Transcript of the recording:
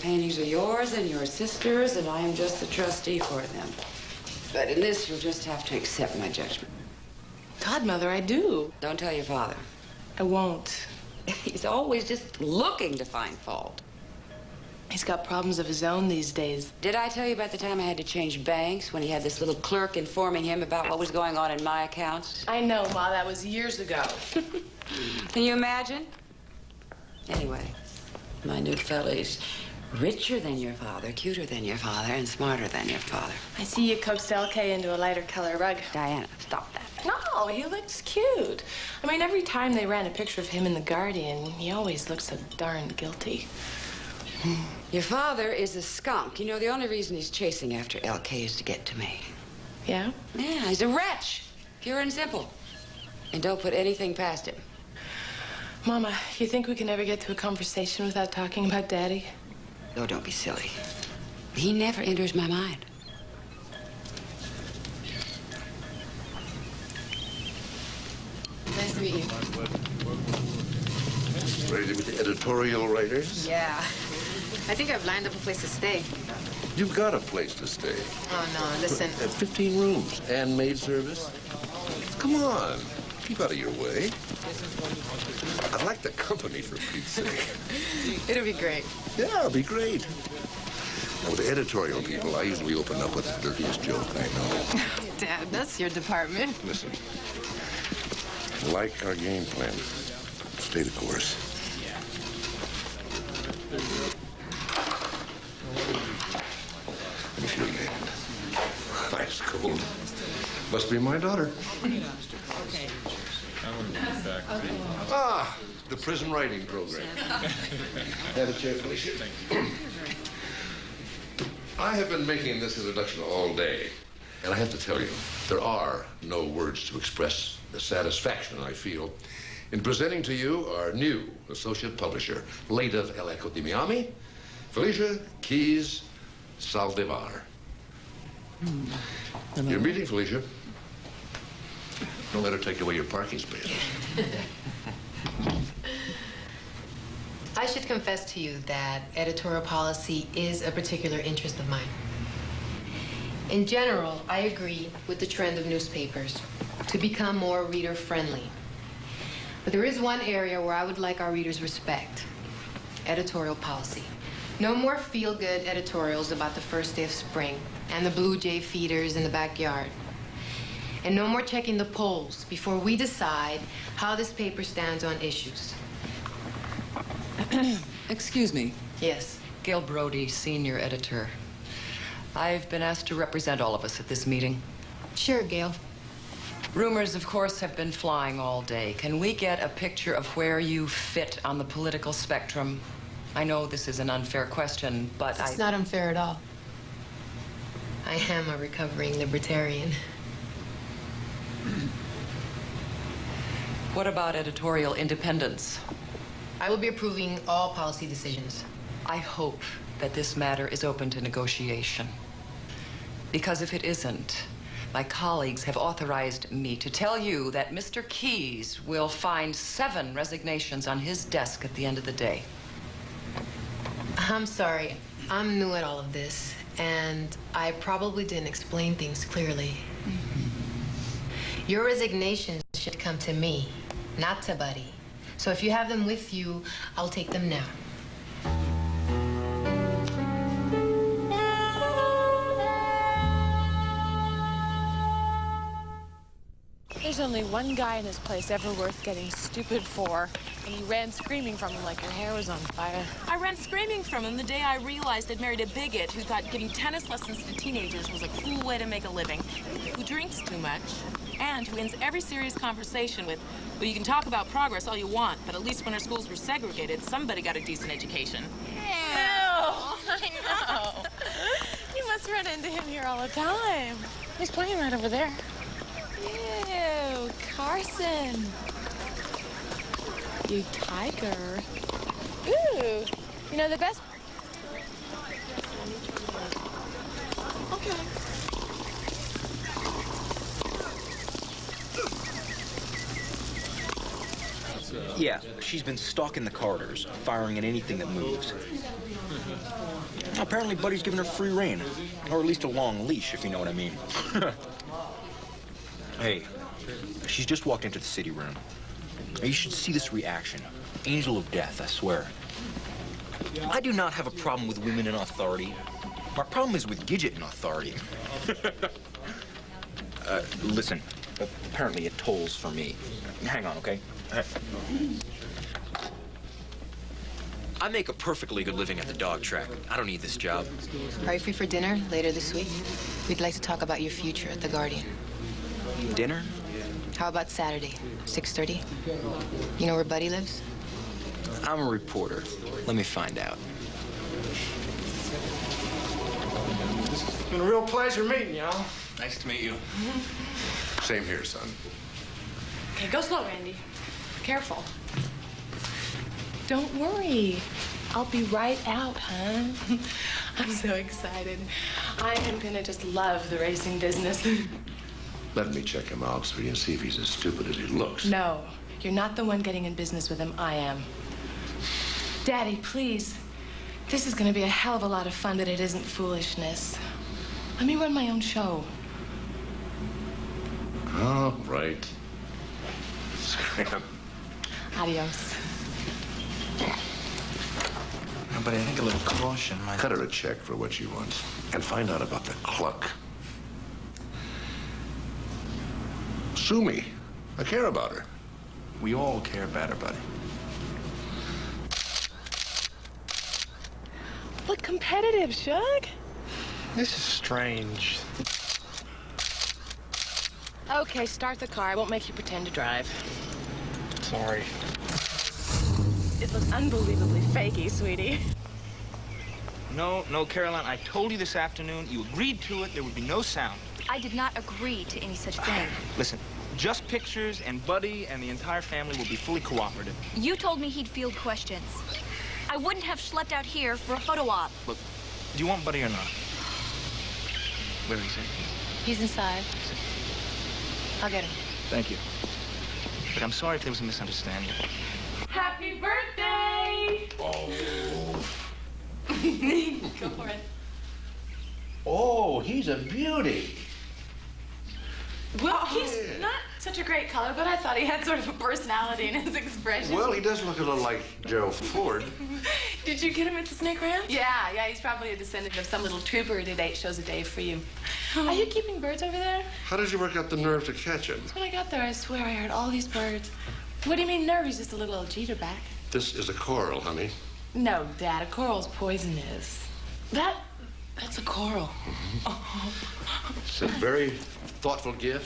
paintings are yours and your sister's, and I am just the trustee for them. But in this, you'll just have to accept my judgment. Godmother, I do. Don't tell your father. I won't. He's always just looking to find fault. He's got problems of his own these days. Did I tell you about the time I had to change banks when he had this little clerk informing him about what was going on in my accounts? I know, Ma. That was years ago. Can you imagine? Anyway, my new fella's richer than your father, cuter than your father, and smarter than your father. I see you coaxed LK into a lighter color rug. Diana, stop that. No, he looks cute. I mean, every time they ran a picture of him in The Guardian, he always looks so darned guilty. Your father is a skunk. You know, the only reason he's chasing after LK is to get to me. Yeah? Yeah, he's a wretch. Pure and simple. And don't put anything past him. Mama, you think we can ever get to a conversation without talking about Daddy? Oh, don't be silly. He never enters my mind. Nice to meet you. Ready to meet the editorial writers? Yeah. I think I've lined up a place to stay. You've got a place to stay. Oh, no, listen. At 15 rooms and maid service. Come on, keep out of your way. I like the company, for Pete's sake. It'll be great. Yeah, it'll be great. Now, with the editorial people, I usually open up with the dirtiest joke I know. Dad, that's your department. Listen, like our game plan. Stay the course. Let me feel your hand. Nice cold. Must be my daughter. Okay. Ah, the prison writing program. Have a chair, Felicia. I have been making this introduction all day, and I have to tell you, there are no words to express the satisfaction I feel in presenting to you our new associate publisher, late of El Eco di Miami, Felicia Keys Saldivar. Your meeting, Felicia. Don't let her take away your parking space. I should confess to you that editorial policy is a particular interest of mine. In general, I agree with the trend of newspapers to become more reader-friendly. But there is one area where I would like our readers' respect: editorial policy. No more feel-good editorials about the first day of spring and the blue jay feeders in the backyard. And no more checking the polls before we decide how this paper stands on issues. Excuse me. Yes. Gail Brody, senior editor. I've been asked to represent all of us at this meeting. Sure, Gail. Rumors, of course, have been flying all day. Can we get a picture of where you fit on the political spectrum? I know this is an unfair question, but It's not unfair at all. I am a recovering libertarian. What about editorial independence? I will be approving all policy decisions. I hope that this matter is open to negotiation. Because if it isn't, my colleagues have authorized me to tell you that Mr. Keys will find 7 resignations on his desk at the end of the day. I'm sorry. I'm new at all of this, and I probably didn't explain things clearly. Your resignations should come to me, not to Buddy. So if you have them with you, I'll take them now. There's only one guy in this place ever worth getting stupid for. And you ran screaming from him like your hair was on fire. I ran screaming from him the day I realized I'd married a bigot who thought giving tennis lessons to teenagers was a cool way to make a living, who drinks too much, and who ends every serious conversation with, well, you can talk about progress all you want, but at least when our schools were segregated, somebody got a decent education. Ew, I know. You must run into him here all the time. He's playing right over there. Ew, Carson. You tiger. Ooh, you know the best. Okay. Yeah, she's been stalking the Carters, firing at anything that moves. Apparently, Buddy's giving her free rein. Or at least a long leash, if you know what I mean. Hey, she's just walked into the city room. You should see this reaction. Angel of death, I swear. I do not have a problem with women in authority. My problem is with Gidget in authority. Listen, apparently it tolls for me. Hang on, okay? I make a perfectly good living at the dog track. I don't need this job. Are you free for dinner later this week? We'd like to talk about your future at the Guardian. Dinner? How about Saturday, 6:30? You know where Buddy lives? I'm a reporter. Let me find out. It's been a real pleasure meeting y'all. Nice to meet you. Same here, son. Okay, go slow, Randy. Careful. Don't worry. I'll be right out, huh? I'm so excited. I am gonna just love the racing business. Let me check him out, sweetie, and see if he's as stupid as he looks. No, you're not the one getting in business with him. I am. Daddy, please. This is gonna be a hell of a lot of fun, but it isn't foolishness. Let me run my own show. All right. Scram. Adios. But I think a little caution might... Cut her a check for what she wants and find out about the cluck. Sue me. I care about her. We all care about her, buddy. Look competitive, Shug. This is strange. Okay, start the car. I won't make you pretend to drive. Sorry. It looks unbelievably fakey, sweetie. No, Caroline, I told you this afternoon. You agreed to it. There would be no sound. I did not agree to any such thing. Listen, just pictures, and Buddy and the entire family will be fully cooperative. You told me he'd field questions. I wouldn't have schlepped out here for a photo op. Look, do you want Buddy or not? Where is he? He's inside. I'll get him. Thank you. But I'm sorry if there was a misunderstanding. Happy birthday! Oh. Go for it. Oh, he's a beauty. Well, he's not such a great color, but I thought he had sort of a personality in his expression. Well, he does look a little like Gerald Ford. Did you get him at the Snake Ranch? Yeah, he's probably a descendant of some little trooper who did 8 shows a day for you. Are you keeping birds over there? How did you work out the nerve to catch him? When I got there, I swear I heard all these birds. What do you mean nerve? He's just a little old jitterbug. This is a coral, honey. No, Dad, a coral's poisonous. That's a coral. It's a very thoughtful gift.